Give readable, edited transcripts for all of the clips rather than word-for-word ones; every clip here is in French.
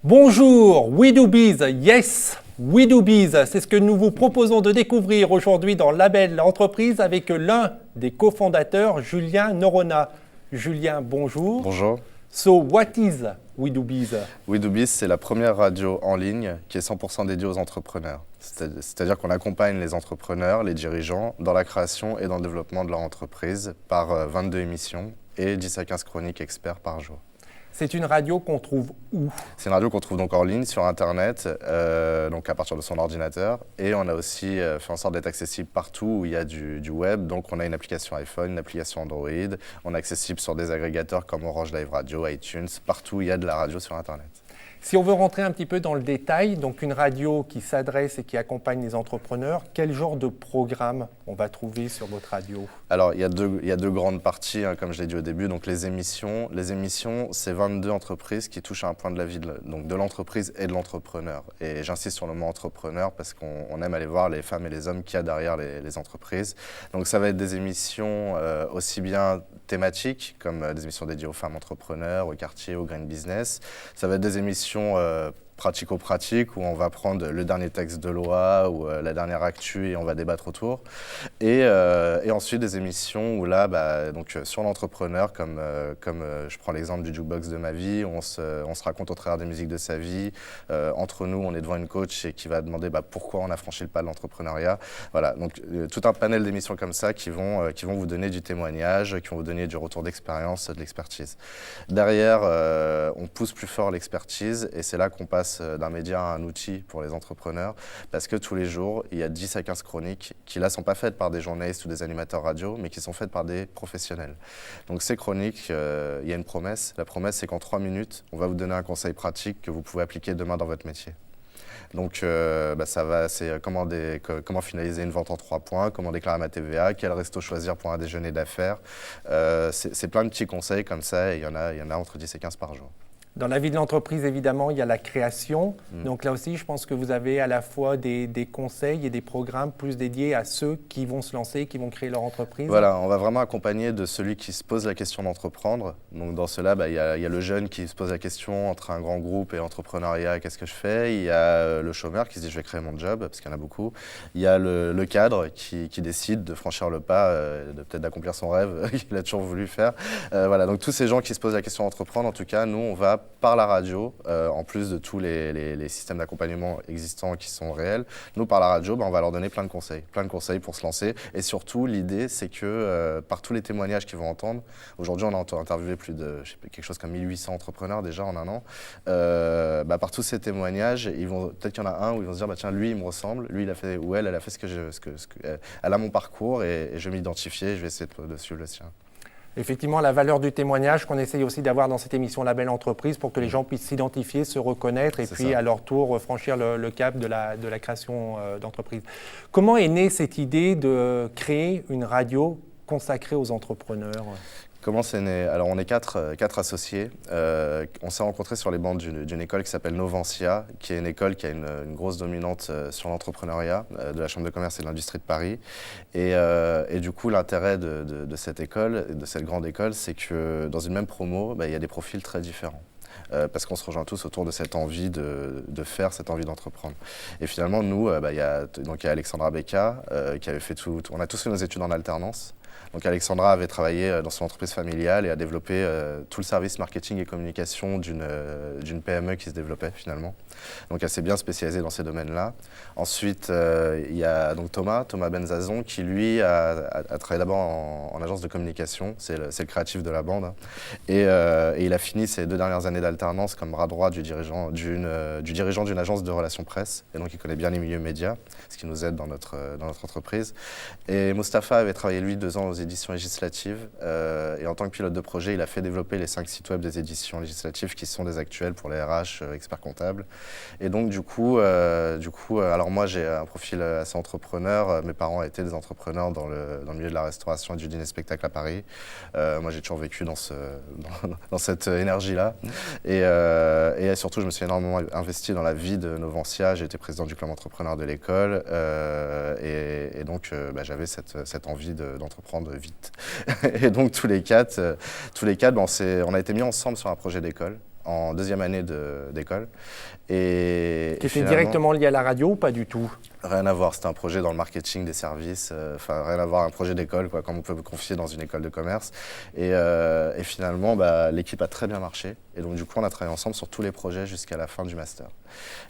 Bonjour, We Do Biz, yes, We Do Biz, c'est ce que nous vous proposons de découvrir aujourd'hui dans Label Entreprise avec l'un des cofondateurs, Julien Noronha. Julien, bonjour. Bonjour. So, what is We Do Biz? We Do Biz, c'est la première radio en ligne qui est 100% dédiée aux entrepreneurs. C'est-à-dire qu'on accompagne les entrepreneurs, les dirigeants, dans la création et dans le développement de leur entreprise par 22 émissions et 10 à 15 chroniques experts par jour. C'est une radio qu'on trouve où? C'est une radio qu'on trouve donc en ligne sur Internet, donc à partir de son ordinateur. Et on a aussi fait en sorte d'être accessible partout où il y a du web. Donc on a une application iPhone, une application Android. On est accessible sur des agrégateurs comme Orange Live Radio, iTunes, partout où il y a de la radio sur Internet. Si on veut rentrer un petit peu dans le détail, donc une radio qui s'adresse et qui accompagne les entrepreneurs, quel genre de programme on va trouver sur votre radio? Alors, il y a deux grandes parties, comme je l'ai dit au début. Donc, les émissions, c'est 22 entreprises qui touchent à un point de la vie de l'entreprise et de l'entrepreneur. Et j'insiste sur le mot entrepreneur parce qu'on aime aller voir les femmes et les hommes qu'il y a derrière les entreprises. Donc, ça va être des émissions aussi bien thématiques, comme des émissions dédiées aux femmes entrepreneurs, au quartier, au green business. Ça va être des émissions pratico-pratiques où on va prendre le dernier texte de loi ou la dernière actu et on va débattre autour. Et ensuite des émissions où là, donc, sur l'entrepreneur, comme je prends l'exemple du jukebox de ma vie, on se raconte au travers des musiques de sa vie. Entre nous, on est devant une coach et qui va demander pourquoi on a franchi le pas de l'entrepreneuriat. Voilà, donc tout un panel d'émissions comme ça qui vont vous donner du témoignage, qui vont vous donner du retour d'expérience, de l'expertise. Derrière, on pousse plus fort l'expertise et c'est là qu'on passe d'un média à un outil pour les entrepreneurs parce que tous les jours, il y a 10 à 15 chroniques qui là sont pas faites par des journalistes ou des animateurs radio, mais qui sont faites par des professionnels. Donc ces chroniques, il y a une promesse. La promesse, c'est qu'en 3 minutes, on va vous donner un conseil pratique que vous pouvez appliquer demain dans votre métier. Donc c'est comment finaliser une vente en 3 points, comment déclarer ma TVA, quel resto choisir pour un déjeuner d'affaires. C'est plein de petits conseils comme ça et il y en a entre 10 et 15 par jour. Dans la vie de l'entreprise, évidemment, il y a la création. Donc là aussi, je pense que vous avez à la fois des conseils et des programmes plus dédiés à ceux qui vont se lancer, qui vont créer leur entreprise. Voilà, on va vraiment accompagner de celui qui se pose la question d'entreprendre. Donc dans cela, il y a le jeune qui se pose la question entre un grand groupe et l'entrepreneuriat, qu'est-ce que je fais? Il y a le chômeur qui se dit je vais créer mon job, parce qu'il y en a beaucoup. Il y a le cadre qui décide de franchir le pas, peut-être d'accomplir son rêve qu'il a toujours voulu faire. Voilà, donc tous ces gens qui se posent la question d'entreprendre, en tout cas, nous, on va par la radio, en plus de tous les systèmes d'accompagnement existants qui sont réels, nous, par la radio, on va leur donner plein de conseils pour se lancer. Et surtout, l'idée, c'est que par tous les témoignages qu'ils vont entendre, aujourd'hui, on a interviewé plus de quelque chose comme 1800 entrepreneurs déjà en un an, par tous ces témoignages, peut-être qu'il y en a un où ils vont se dire, tiens, lui, il me ressemble, lui, il a fait, ou elle a fait elle a mon parcours et je vais m'identifier, je vais essayer de suivre le sien. Effectivement, la valeur du témoignage qu'on essaye aussi d'avoir dans cette émission Label Entreprise pour que les gens puissent s'identifier, se reconnaître et puis à leur tour franchir le cap de la création d'entreprise. Comment est née cette idée de créer une radio consacrée aux entrepreneurs ? Comment c'est né? Alors on est quatre associés. On s'est rencontrés sur les bancs d'une école qui s'appelle Novantia, qui est une école qui a une grosse dominante sur l'entrepreneuriat de la Chambre de commerce et de l'industrie de Paris. Et du coup, l'intérêt de cette école, de cette grande école, c'est que dans une même promo, il y a des profils très différents. Parce qu'on se rejoint tous autour de cette envie de faire, cette envie d'entreprendre. Et finalement, nous, il y a Alexandra Becca qui avait fait on a tous fait nos études en alternance. Donc Alexandra avait travaillé dans son entreprise familiale et a développé tout le service marketing et communication d'une PME qui se développait finalement. Donc elle s'est bien spécialisée dans ces domaines-là. Ensuite, il y a donc Thomas Benzazon qui lui a travaillé d'abord en agence de communication, c'est le créatif de la bande. Et il a fini ses 2 dernières années d'alternance comme bras droit du dirigeant d'une agence de relations presse. Et donc il connaît bien les milieux médias, ce qui nous aide dans notre entreprise. Et Mustapha avait travaillé lui 2 ans aux éditions législatives et en tant que pilote de projet, il a fait développer les 5 sites web des éditions législatives qui sont des actuels pour les RH, experts comptables. Et donc du coup, alors moi j'ai un profil assez entrepreneur. Mes parents étaient des entrepreneurs dans le milieu de la restauration et du dîner spectacle à Paris. Moi j'ai toujours vécu dans cette énergie-là. Et surtout, je me suis énormément investi dans la vie de Novantia. J'ai été président du club entrepreneur de l'école et donc j'avais cette envie d'entreprendre vite. Et donc tous les quatre, on a été mis ensemble sur un projet d'école. en deuxième année d'école. Et qui était directement lié à la radio ou pas du tout? Rien à voir, c'était un projet dans le marketing des services, rien à voir, un projet d'école, comme on peut confier dans une école de commerce. Et finalement, l'équipe a très bien marché. Et donc du coup, on a travaillé ensemble sur tous les projets jusqu'à la fin du master.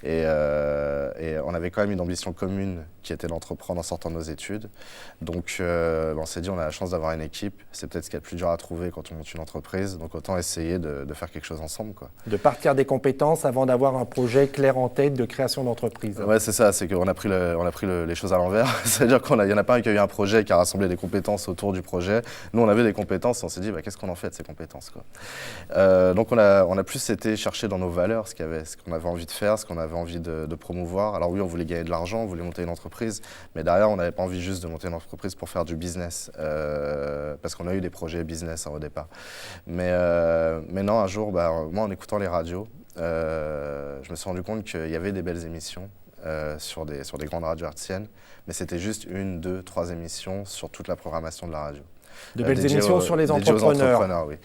Et on avait quand même une ambition commune qui était d'entreprendre en sortant de nos études. Donc on s'est dit, on a la chance d'avoir une équipe. C'est peut-être ce qu'il y a de plus dur à trouver quand on monte une entreprise. Donc autant essayer de faire quelque chose ensemble, quoi. De partir des compétences avant d'avoir un projet clair en tête de création d'entreprise. Ouais, c'est ça, c'est qu'on a pris les choses à l'envers. C'est-à-dire qu'il n'y en a pas un qui a eu un projet qui a rassemblé des compétences autour du projet. Nous, on avait des compétences et on s'est dit, qu'est-ce qu'on en fait de ces compétences, quoi. Donc on a plus été chercher dans nos valeurs ce qu'on avait envie de faire, ce qu'on avait envie de promouvoir. Alors oui, on voulait gagner de l'argent, on voulait monter une entreprise, mais derrière, on n'avait pas envie juste de monter une entreprise pour faire du business, parce qu'on a eu des projets business au départ. Mais non, un jour, moi, en écoutant les radios, je me suis rendu compte qu'il y avait des belles émissions sur des grandes radios artiennes, mais c'était juste 1, 2, 3 émissions sur toute la programmation de la radio. De belles émissions sur les entrepreneurs. Oui.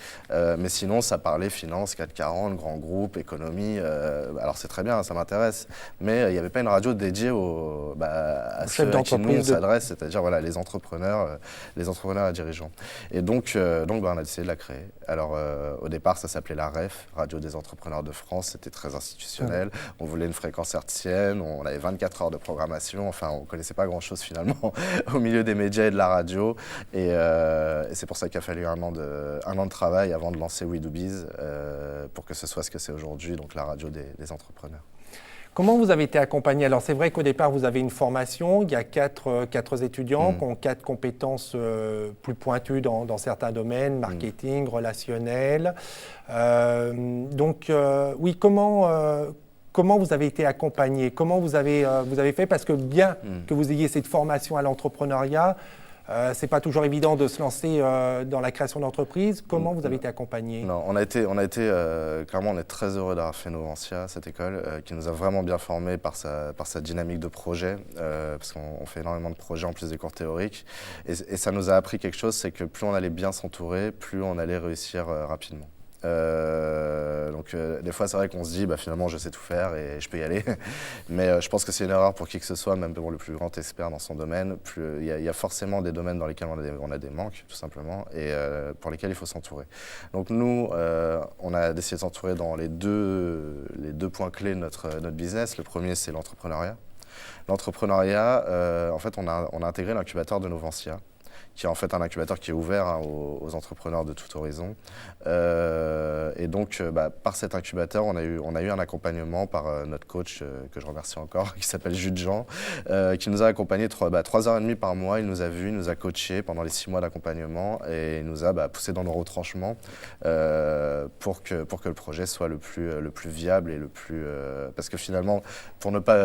Mais sinon, ça parlait finance, 440, grands groupes, économie. Alors c'est très bien, ça m'intéresse. Mais il n'y avait pas une radio dédiée à ceux à qui nous on s'adresse, c'est-à-dire les entrepreneurs et dirigeants. Et donc on a décidé de la créer. Alors au départ, ça s'appelait la REF, Radio des Entrepreneurs de France. C'était très institutionnel. On voulait une fréquence hertzienne. On avait 24 heures de programmation. Enfin, on ne connaissait pas grand-chose finalement au milieu des médias et de la radio. Et c'est pour ça qu'il a fallu un an de travail avant de lancer We Do Biz pour que ce soit ce que c'est aujourd'hui, donc la radio des entrepreneurs. Comment vous avez été accompagné? Alors c'est vrai qu'au départ vous avez une formation, il y a quatre étudiants qui ont 4 compétences plus pointues dans certains domaines, marketing, relationnel. Oui, comment vous avez été accompagné? Comment vous avez fait? Parce que bien que vous ayez cette formation à l'entrepreneuriat, c'est pas toujours évident de se lancer dans la création d'entreprise. Comment vous avez été accompagné? Non, clairement, on est très heureux d'avoir fait Novancia, cette école, qui nous a vraiment bien formés par sa dynamique de projet, parce qu'on fait énormément de projets en plus des cours théoriques. Et ça nous a appris quelque chose, c'est que plus on allait bien s'entourer, plus on allait réussir rapidement. Des fois c'est vrai qu'on se dit finalement je sais tout faire et je peux y aller, mais je pense que c'est une erreur pour qui que ce soit, même pour le plus grand expert dans son domaine. Il y a forcément des domaines dans lesquels on a des manques tout simplement, et pour lesquels il faut s'entourer. Donc nous on a décidé de s'entourer dans les deux points clés de notre business. Le premier, c'est l'entrepreneuriat. L'entrepreneuriat, en fait on a intégré l'incubateur de Novancia, qui est en fait un incubateur qui est ouvert aux entrepreneurs de tout horizon. Et donc, par cet incubateur, on a eu un accompagnement par notre coach, que je remercie encore, qui s'appelle Jules Jean, qui nous a accompagnés 3h30 par mois. Il nous a vus, il nous a coachés pendant les 6 mois d'accompagnement et il nous a poussés dans nos retranchements pour que le projet soit le plus viable et le plus... parce que finalement, pour ne pas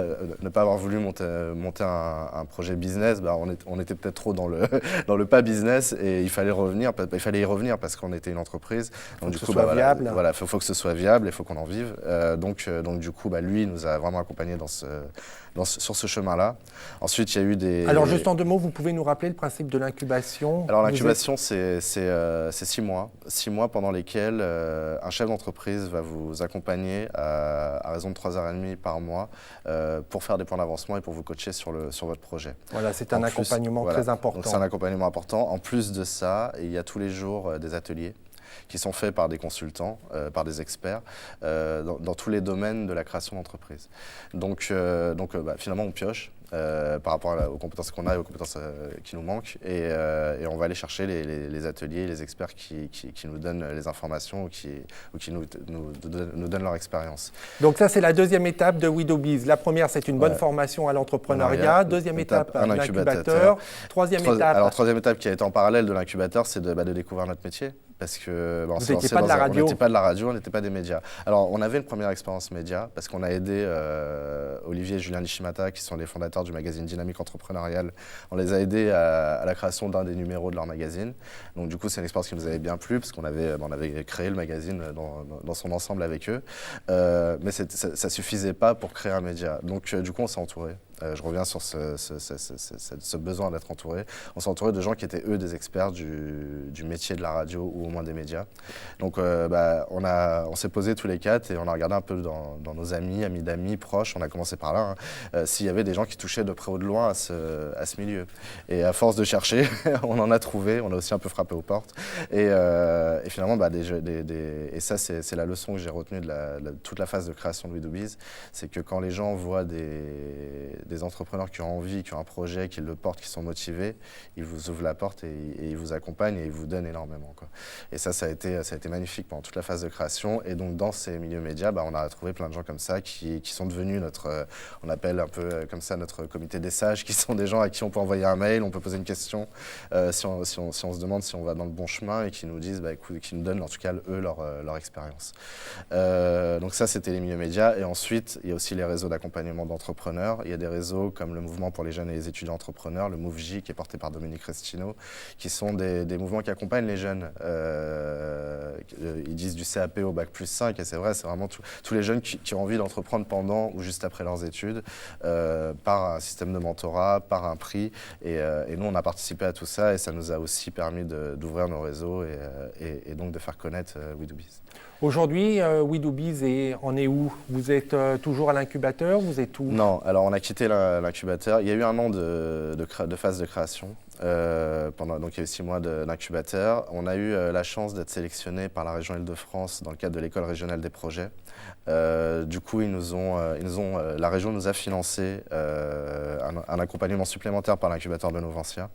avoir voulu monter un projet business, on était peut-être trop dans le pas business, et il fallait y revenir parce qu'on était une entreprise. Donc du coup, viable. Voilà, faut que ce soit viable, il faut qu'on en vive. Donc du coup, lui, il nous a vraiment accompagnés sur ce chemin-là. Ensuite, il y a eu des... Alors juste en 2 mots, vous pouvez nous rappeler le principe de l'incubation? Alors l'incubation, c'est 6 mois. 6 mois pendant lesquels un chef d'entreprise va vous accompagner à raison de 3h30 par mois pour faire des plans d'avancement et pour vous coacher sur votre projet. Voilà, c'est un accompagnement très important. Donc c'est un accompagnement important. En plus de ça, il y a tous les jours des ateliers qui sont faits par des consultants, par des experts, dans tous les domaines de la création d'entreprise. Donc finalement, on pioche par rapport aux compétences qu'on a et aux compétences qui nous manquent, et on va aller chercher les ateliers, les experts qui nous donnent les informations ou qui nous donnent leur expérience. Donc ça, c'est la deuxième étape de We Do Biz. La première, c'est une bonne formation à l'entrepreneuriat. Deuxième étape, un incubateur. Troisième étape qui a été en parallèle de l'incubateur, c'est de découvrir notre métier. Parce que vous n'étiez pas de la radio. On n'était pas de la radio, on n'était pas des médias. Alors on avait une première expérience média parce qu'on a aidé Olivier et Julien Nishimata, qui sont les fondateurs du magazine Dynamique Entrepreneuriale. On les a aidés à la création d'un des numéros de leur magazine. Donc du coup, c'est une expérience qui nous avait bien plu parce qu'on avait créé le magazine dans son ensemble avec eux. Mais ça ne suffisait pas pour créer un média. Donc du coup, on s'est entouré. Je reviens sur ce besoin d'être entouré. On s'est entouré de gens qui étaient, eux, des experts du métier de la radio ou au moins des médias. Donc, on s'est posés tous les quatre et on a regardé un peu dans nos amis d'amis, proches, on a commencé par là, s'il y avait des gens qui touchaient de près ou de loin à ce milieu. Et à force de chercher, on en a trouvé, on a aussi un peu frappé aux portes. Et finalement, et ça, c'est la leçon que j'ai retenue de toute la phase de création de We Do Biz, c'est que quand les gens voient des entrepreneurs qui ont envie, qui ont un projet, qui le portent, qui sont motivés, ils vous ouvrent la porte et ils vous accompagnent et ils vous donnent énormément, quoi. Et ça a été magnifique pendant toute la phase de création. Et donc, dans ces milieux médias, on a trouvé plein de gens comme ça qui sont devenus on appelle un peu comme ça notre comité des sages, qui sont des gens à qui on peut envoyer un mail, on peut poser une question si on se demande si on va dans le bon chemin et qui nous disent, qui nous donnent en tout cas eux leur expérience. Donc ça, c'était les milieux médias. Et ensuite, il y a aussi les réseaux d'accompagnement d'entrepreneurs. Il y a des réseaux comme le mouvement pour les jeunes et les étudiants entrepreneurs, le MoveJ, qui est porté par Dominique Restino, qui sont des mouvements qui accompagnent les jeunes. Ils disent du CAP au bac+5, et c'est vrai, c'est vraiment tous les jeunes qui ont envie d'entreprendre pendant ou juste après leurs études, par un système de mentorat, par un prix. Et nous, on a participé à tout ça et ça nous a aussi permis d'ouvrir nos réseaux et donc de faire connaître We Do Biz. Aujourd'hui, We Do Biz en est où? Vous êtes toujours à l'incubateur? Vous êtes où? Non, alors on a quitté l'incubateur. Il y a eu un an de phase de création. Donc il y a eu 6 mois d'incubateur. On a eu la chance d'être sélectionné par la région Île-de-France dans le cadre de l'école régionale des projets. Du coup, la région nous a financé un accompagnement supplémentaire par l'incubateur de Novensia.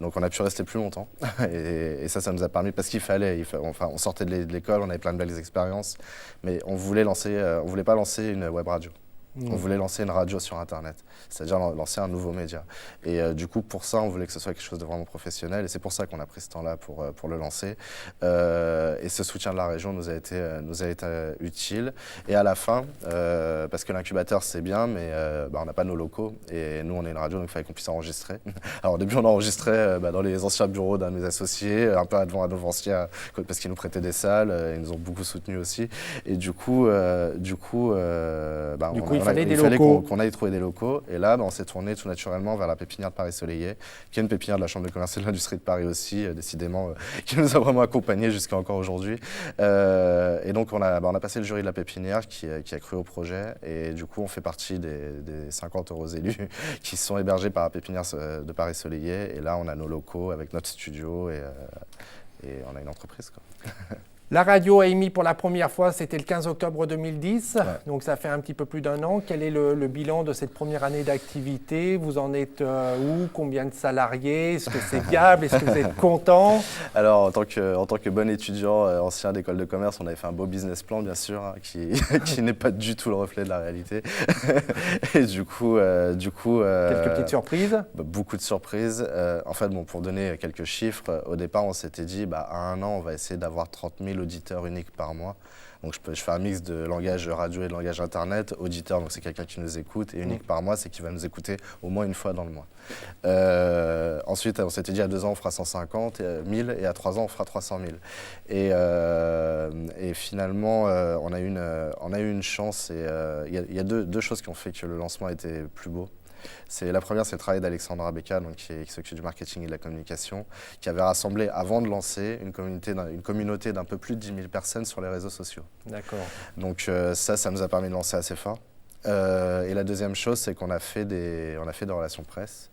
Donc on a pu rester plus longtemps et ça nous a permis, parce on sortait de l'école, on avait plein de belles expériences, mais on voulait pas lancer une web radio. On voulait lancer une radio sur Internet, c'est-à-dire lancer un nouveau média. Et du coup, pour ça, on voulait que ce soit quelque chose de vraiment professionnel. Et c'est pour ça qu'on a pris ce temps-là pour le lancer. Et ce soutien de la région nous a été utile. Et à la fin, parce que l'incubateur, c'est bien, mais on n'a pas nos locaux. Et nous, on est une radio, donc il fallait qu'on puisse enregistrer. Alors au début, on enregistrait dans les anciens bureaux d'un de mes associés, un peu devant Novensia, parce qu'ils nous prêtaient des salles. Ils nous ont beaucoup soutenus aussi. Et du coup, il fallait qu'on aille trouver des locaux. Et là, on s'est tourné tout naturellement vers la pépinière de Paris-Soleillet, qui est une pépinière de la Chambre de commerce et de l'industrie de Paris aussi, décidément, qui nous a vraiment accompagnés jusqu'à encore aujourd'hui. Et donc, on a passé le jury de la pépinière qui a cru au projet. Et du coup, on fait partie des 50 heureux élus qui sont hébergés par la pépinière de Paris-Soleillet. Et là, on a nos locaux avec notre studio et on a une entreprise, quoi. La radio a émis pour la première fois, c'était le 15 octobre 2010, donc ça fait un petit peu plus d'1 an. Quel est le bilan de cette première année d'activité? Vous en êtes où? Combien de salariés? Est-ce que c'est viable? Est-ce que vous êtes content? Alors, en tant que bon étudiant ancien d'école de commerce, on avait fait un beau business plan, bien sûr, qui n'est pas du tout le reflet de la réalité. Et du coup, quelques petites surprises? Beaucoup de surprises. En fait, pour donner quelques chiffres, au départ, on s'était dit, à 1 an, on va essayer d'avoir 30 000 auditeurs uniques par mois. Donc je fais un mix de langage radio et de langage internet. Auditeur, donc c'est quelqu'un qui nous écoute, et unique par mois, c'est qu'il va nous écouter au moins une fois dans le mois. Ensuite, on s'était dit à 2 ans, on fera 150 000 et à 3 ans, on fera 300 000. Et finalement, on a eu une chance. Il y a deux choses qui ont fait que le lancement était plus beau. La première, c'est le travail d'Alexandra Becca, qui s'occupe du marketing et de la communication, qui avait rassemblé, avant de lancer, une communauté d'un peu plus de 10 000 personnes sur les réseaux sociaux. D'accord. Donc ça nous a permis de lancer assez fort. Et la deuxième chose, c'est qu'on a fait des relations presse.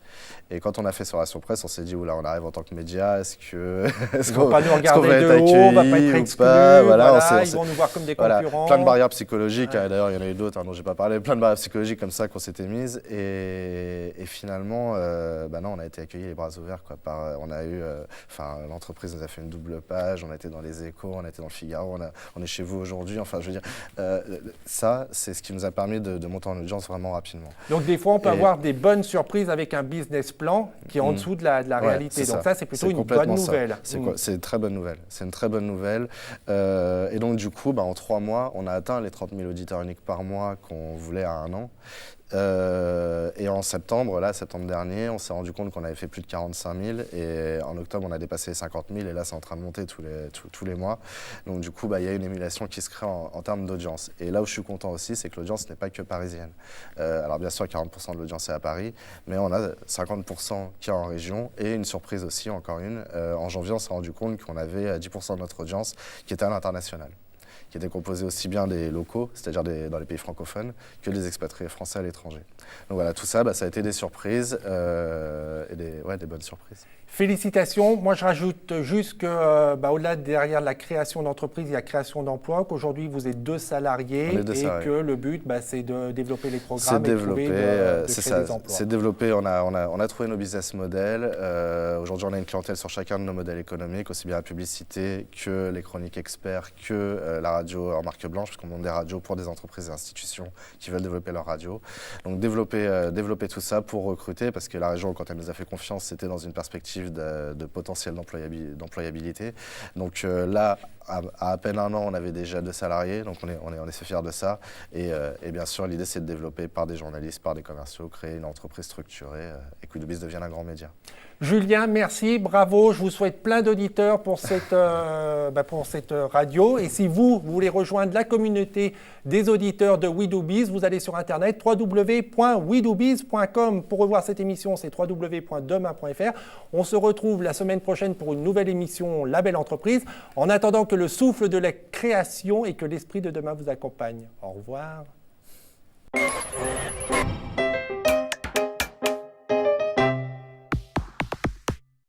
Et quand on a fait ces relations presse, on s'est dit, oula, on arrive en tant que média, est-ce qu'on va nous regarder va de haut, on va pas être exclu, ils vont nous voir comme des concurrents. Plein de barrières psychologiques, d'ailleurs il y en a eu d'autres dont j'ai pas parlé, plein de barrières psychologiques comme ça qu'on s'était mises. Et finalement, non, on a été accueillis les bras ouverts, quoi. L'entreprise nous a fait une double page, on a été dans les Échos, on a été dans le Figaro, on est chez vous aujourd'hui. Enfin, je veux dire, ça, c'est ce qui nous a permis de monter en audience vraiment rapidement. Donc des fois, on peut avoir des bonnes surprises avec un business plan qui est en dessous de la réalité. Donc ça, c'est plutôt une bonne nouvelle. C'est une très bonne nouvelle. C'est une très bonne nouvelle. Et donc du coup, en 3 mois, on a atteint les 30 000 auditeurs uniques par mois qu'on voulait à 1 an. Et en septembre dernier, on s'est rendu compte qu'on avait fait plus de 45 000 et en octobre, on a dépassé les 50 000 et là, c'est en train de monter tous les mois. Donc du coup, il y a une émulation qui se crée en termes d'audience. Et là où je suis content aussi, c'est que l'audience n'est pas que parisienne. Alors bien sûr, 40% de l'audience est à Paris, mais on a 50% qui est en région et une surprise aussi, encore une. En janvier, on s'est rendu compte qu'on avait 10% de notre audience qui était à l'international, qui était composé aussi bien des locaux, c'est-à-dire dans les pays francophones, que des expatriés français à l'étranger. Donc voilà, tout ça, ça a été des surprises, et des bonnes surprises. Félicitations. Moi, je rajoute juste que, au-delà, derrière la création d'entreprise, il y a création d'emplois, qu'aujourd'hui, vous êtes 2 salariés que le but, c'est de développer les programmes et de créer des emplois. C'est développer, on a trouvé nos business models. Aujourd'hui, on a une clientèle sur chacun de nos modèles économiques, aussi bien la publicité que les chroniques experts, que la radio en marque blanche, parce qu'on monte des radios pour des entreprises et institutions qui veulent développer leur radio. Donc développer tout ça pour recruter, parce que la région, quand elle nous a fait confiance, c'était dans une perspective de potentiel d'employabilité. Donc là, à peine un an, on avait déjà 2 salariés, donc on est assez fiers de ça. Et bien sûr, l'idée, c'est de développer par des journalistes, par des commerciaux, créer une entreprise structurée et que Widobiz devienne un grand média. Julien, merci, bravo. Je vous souhaite plein d'auditeurs pour cette radio. Et si vous voulez rejoindre la communauté des auditeurs de Widobiz, vous allez sur Internet www.widobiz.com. Pour revoir cette émission, c'est www.demain.fr. On se retrouve la semaine prochaine pour une nouvelle émission La Belle Entreprise. En attendant que le souffle de la création et que l'esprit de demain vous accompagne. Au revoir.